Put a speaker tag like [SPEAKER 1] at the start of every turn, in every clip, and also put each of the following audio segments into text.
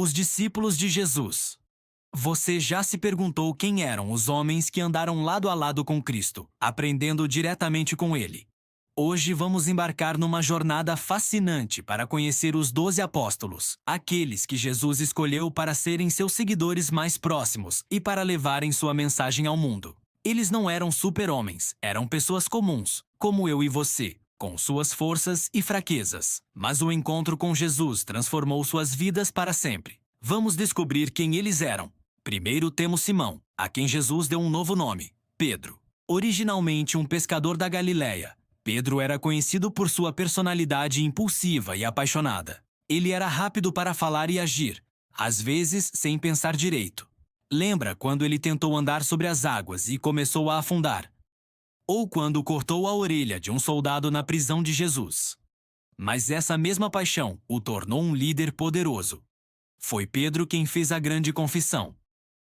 [SPEAKER 1] Os discípulos de Jesus. Você já se perguntou quem eram os homens que andaram lado a lado com Cristo, aprendendo diretamente com Ele? Hoje vamos embarcar numa jornada fascinante para conhecer os 12 apóstolos, aqueles que Jesus escolheu para serem seus seguidores mais próximos e para levarem sua mensagem ao mundo. Eles não eram super-homens, eram pessoas comuns, como eu e você, com suas forças e fraquezas. Mas o encontro com Jesus transformou suas vidas para sempre. Vamos descobrir quem eles eram. Primeiro temos Simão, a quem Jesus deu um novo nome, Pedro. Originalmente um pescador da Galileia, Pedro era conhecido por sua personalidade impulsiva e apaixonada. Ele era rápido para falar e agir, às vezes sem pensar direito. Lembra quando ele tentou andar sobre as águas e começou a afundar? Ou quando cortou a orelha de um soldado na prisão de Jesus? Mas essa mesma paixão o tornou um líder poderoso. Foi Pedro quem fez a grande confissão: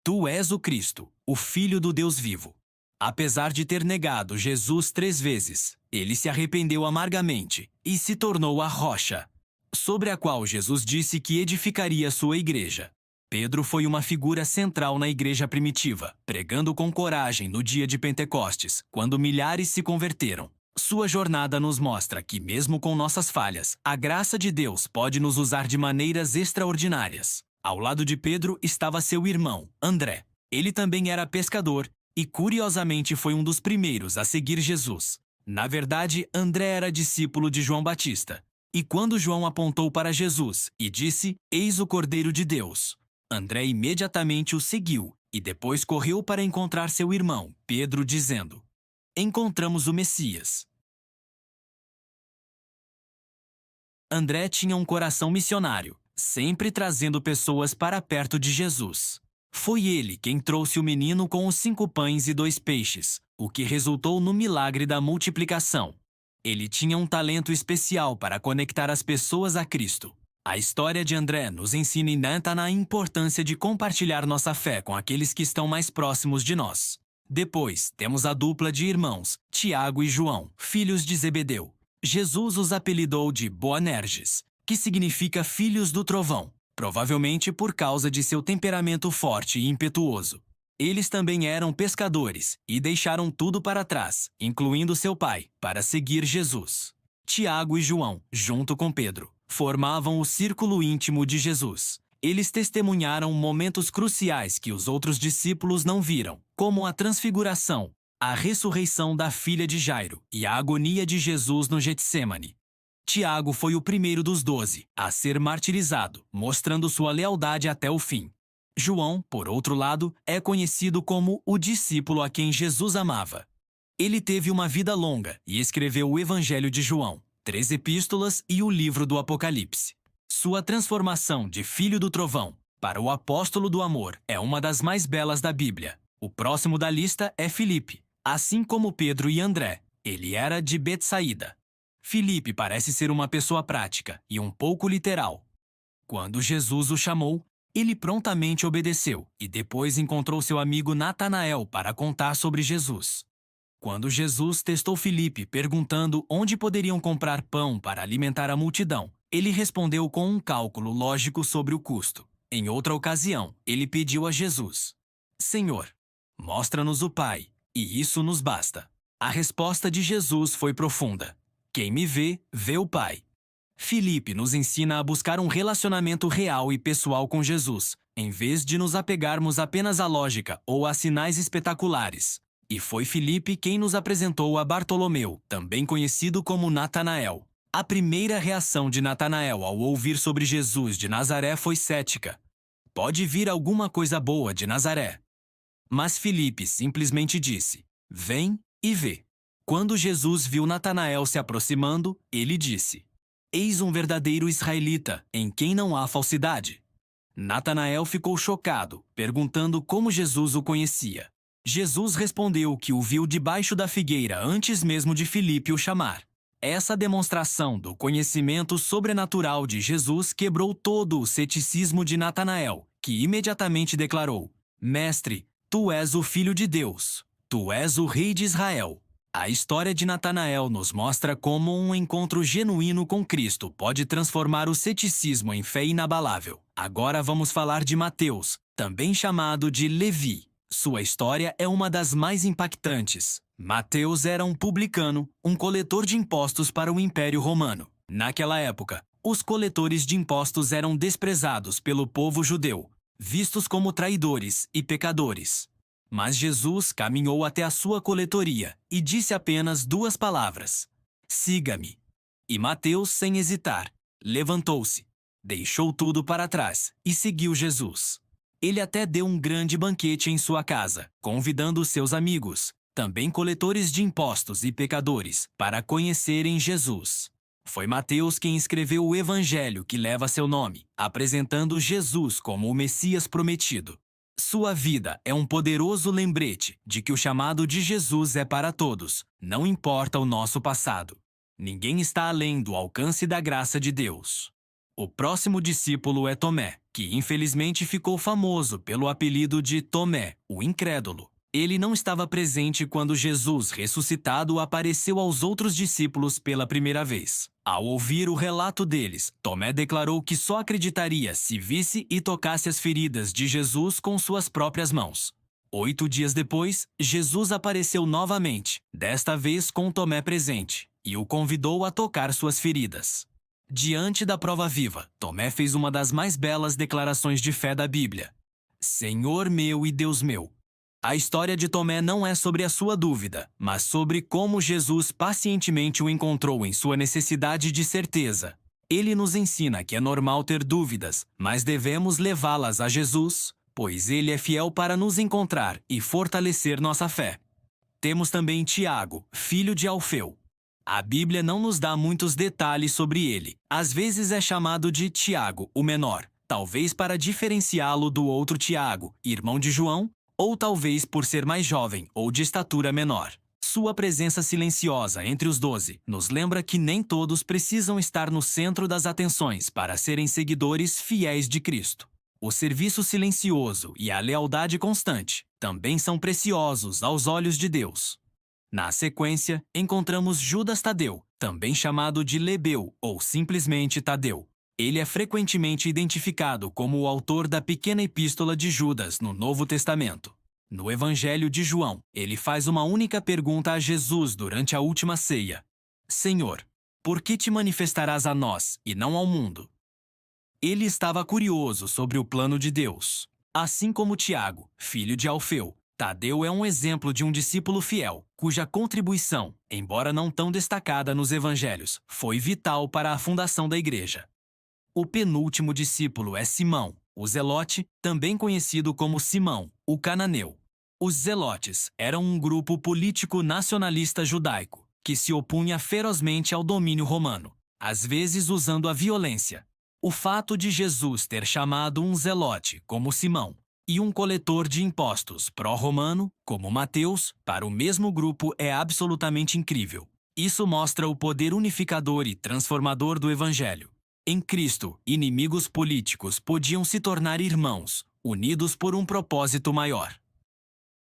[SPEAKER 1] Tu és o Cristo, o Filho do Deus vivo. Apesar de ter negado Jesus 3 vezes, ele se arrependeu amargamente e se tornou a rocha, sobre a qual Jesus disse que edificaria sua igreja. Pedro foi uma figura central na igreja primitiva, pregando com coragem no dia de Pentecostes, quando milhares se converteram. Sua jornada nos mostra que, mesmo com nossas falhas, a graça de Deus pode nos usar de maneiras extraordinárias. Ao lado de Pedro estava seu irmão, André. Ele também era pescador e, curiosamente, foi um dos primeiros a seguir Jesus. Na verdade, André era discípulo de João Batista. E quando João apontou para Jesus e disse: Eis o Cordeiro de Deus, André imediatamente o seguiu e depois correu para encontrar seu irmão, Pedro, dizendo: Encontramos o Messias. André tinha um coração missionário, sempre trazendo pessoas para perto de Jesus. Foi ele quem trouxe o menino com os 5 pães e 2 peixes, o que resultou no milagre da multiplicação. Ele tinha um talento especial para conectar as pessoas a Cristo. A história de André nos ensina ainda na importância de compartilhar nossa fé com aqueles que estão mais próximos de nós. Depois, temos a dupla de irmãos, Tiago e João, filhos de Zebedeu. Jesus os apelidou de Boanerges, que significa filhos do trovão, provavelmente por causa de seu temperamento forte e impetuoso. Eles também eram pescadores e deixaram tudo para trás, incluindo seu pai, para seguir Jesus. Tiago e João, junto com Pedro, formavam o círculo íntimo de Jesus. Eles testemunharam momentos cruciais que os outros discípulos não viram, como a transfiguração, a ressurreição da filha de Jairo e a agonia de Jesus no Getsêmani. Tiago foi o primeiro dos 12 a ser martirizado, mostrando sua lealdade até o fim. João, por outro lado, é conhecido como o discípulo a quem Jesus amava. Ele teve uma vida longa e escreveu o Evangelho de João, 3 epístolas e o livro do Apocalipse. Sua transformação de filho do trovão para o apóstolo do amor é uma das mais belas da Bíblia. O próximo da lista é Filipe. Assim como Pedro e André, ele era de Betsaída. Filipe parece ser uma pessoa prática e um pouco literal. Quando Jesus o chamou, ele prontamente obedeceu e depois encontrou seu amigo Natanael para contar sobre Jesus. Quando Jesus testou Filipe perguntando onde poderiam comprar pão para alimentar a multidão, ele respondeu com um cálculo lógico sobre o custo. Em outra ocasião, ele pediu a Jesus: Senhor, mostra-nos o Pai, e isso nos basta. A resposta de Jesus foi profunda: Quem me vê, vê o Pai. Filipe nos ensina a buscar um relacionamento real e pessoal com Jesus, em vez de nos apegarmos apenas à lógica ou a sinais espetaculares. E foi Filipe quem nos apresentou a Bartolomeu, também conhecido como Natanael. A primeira reação de Natanael ao ouvir sobre Jesus de Nazaré foi cética. Pode vir alguma coisa boa de Nazaré? Mas Filipe simplesmente disse: Vem e vê. Quando Jesus viu Natanael se aproximando, ele disse: Eis um verdadeiro israelita, em quem não há falsidade. Natanael ficou chocado, perguntando como Jesus o conhecia. Jesus respondeu que o viu debaixo da figueira antes mesmo de Filipe o chamar. Essa demonstração do conhecimento sobrenatural de Jesus quebrou todo o ceticismo de Natanael, que imediatamente declarou: Mestre, tu és o Filho de Deus, tu és o Rei de Israel. A história de Natanael nos mostra como um encontro genuíno com Cristo pode transformar o ceticismo em fé inabalável. Agora vamos falar de Mateus, também chamado de Levi. Sua história é uma das mais impactantes. Mateus era um publicano, um coletor de impostos para o Império Romano. Naquela época, os coletores de impostos eram desprezados pelo povo judeu, vistos como traidores e pecadores. Mas Jesus caminhou até a sua coletoria e disse apenas 2 palavras: siga-me. E Mateus, sem hesitar, levantou-se, deixou tudo para trás e seguiu Jesus. Ele até deu um grande banquete em sua casa, convidando seus amigos, também coletores de impostos e pecadores, para conhecerem Jesus. Foi Mateus quem escreveu o Evangelho que leva seu nome, apresentando Jesus como o Messias prometido. Sua vida é um poderoso lembrete de que o chamado de Jesus é para todos, não importa o nosso passado. Ninguém está além do alcance da graça de Deus. O próximo discípulo é Tomé, que infelizmente ficou famoso pelo apelido de Tomé, o incrédulo. Ele não estava presente quando Jesus ressuscitado apareceu aos outros discípulos pela primeira vez. Ao ouvir o relato deles, Tomé declarou que só acreditaria se visse e tocasse as feridas de Jesus com suas próprias mãos. 8 dias depois, Jesus apareceu novamente, desta vez com Tomé presente, e o convidou a tocar suas feridas. Diante da prova viva, Tomé fez uma das mais belas declarações de fé da Bíblia: Senhor meu e Deus meu. A história de Tomé não é sobre a sua dúvida, mas sobre como Jesus pacientemente o encontrou em sua necessidade de certeza. Ele nos ensina que é normal ter dúvidas, mas devemos levá-las a Jesus, pois ele é fiel para nos encontrar e fortalecer nossa fé. Temos também Tiago, filho de Alfeu. A Bíblia não nos dá muitos detalhes sobre ele. Às vezes é chamado de Tiago, o menor, talvez para diferenciá-lo do outro Tiago, irmão de João, ou talvez por ser mais jovem ou de estatura menor. Sua presença silenciosa entre os 12 nos lembra que nem todos precisam estar no centro das atenções para serem seguidores fiéis de Cristo. O serviço silencioso e a lealdade constante também são preciosos aos olhos de Deus. Na sequência, encontramos Judas Tadeu, também chamado de Lebeu ou simplesmente Tadeu. Ele é frequentemente identificado como o autor da pequena epístola de Judas no Novo Testamento. No Evangelho de João, ele faz uma única pergunta a Jesus durante a última ceia: Senhor, por que te manifestarás a nós e não ao mundo? Ele estava curioso sobre o plano de Deus. Assim como Tiago, filho de Alfeu, Tadeu é um exemplo de um discípulo fiel, cuja contribuição, embora não tão destacada nos evangelhos, foi vital para a fundação da igreja. O penúltimo discípulo é Simão, o Zelote, também conhecido como Simão, o cananeu. Os Zelotes eram um grupo político nacionalista judaico, que se opunha ferozmente ao domínio romano, às vezes usando a violência. O fato de Jesus ter chamado um Zelote, como Simão, e um coletor de impostos pró-romano, como Mateus, para o mesmo grupo é absolutamente incrível. Isso mostra o poder unificador e transformador do Evangelho. Em Cristo, inimigos políticos podiam se tornar irmãos, unidos por um propósito maior.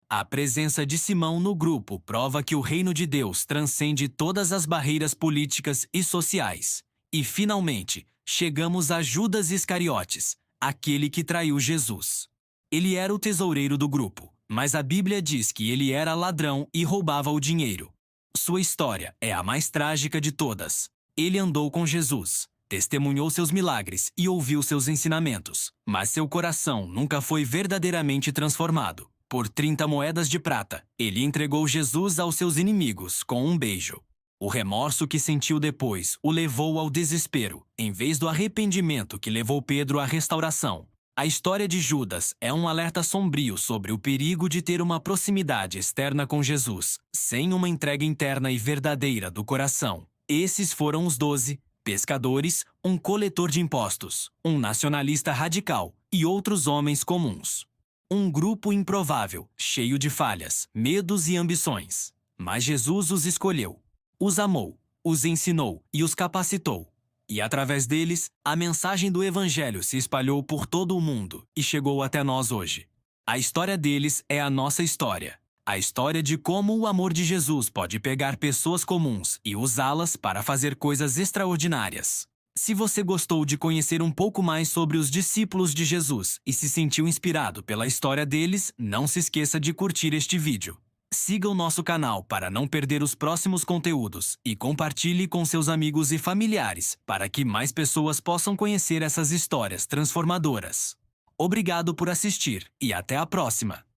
[SPEAKER 1] A presença de Simão no grupo prova que o reino de Deus transcende todas as barreiras políticas e sociais. E, finalmente, chegamos a Judas Iscariotes, aquele que traiu Jesus. Ele era o tesoureiro do grupo, mas a Bíblia diz que ele era ladrão e roubava o dinheiro. Sua história é a mais trágica de todas. Ele andou com Jesus, testemunhou seus milagres e ouviu seus ensinamentos, mas seu coração nunca foi verdadeiramente transformado. Por 30 moedas de prata, ele entregou Jesus aos seus inimigos com um beijo. O remorso que sentiu depois o levou ao desespero, em vez do arrependimento que levou Pedro à restauração. A história de Judas é um alerta sombrio sobre o perigo de ter uma proximidade externa com Jesus, sem uma entrega interna e verdadeira do coração. Esses foram os 12 pescadores, um coletor de impostos, um nacionalista radical e outros homens comuns. Um grupo improvável, cheio de falhas, medos e ambições. Mas Jesus os escolheu, os amou, os ensinou e os capacitou. E através deles, a mensagem do Evangelho se espalhou por todo o mundo e chegou até nós hoje. A história deles é a nossa história. A história de como o amor de Jesus pode pegar pessoas comuns e usá-las para fazer coisas extraordinárias. Se você gostou de conhecer um pouco mais sobre os discípulos de Jesus e se sentiu inspirado pela história deles, não se esqueça de curtir este vídeo. Siga o nosso canal para não perder os próximos conteúdos e compartilhe com seus amigos e familiares para que mais pessoas possam conhecer essas histórias transformadoras. Obrigado por assistir e até a próxima!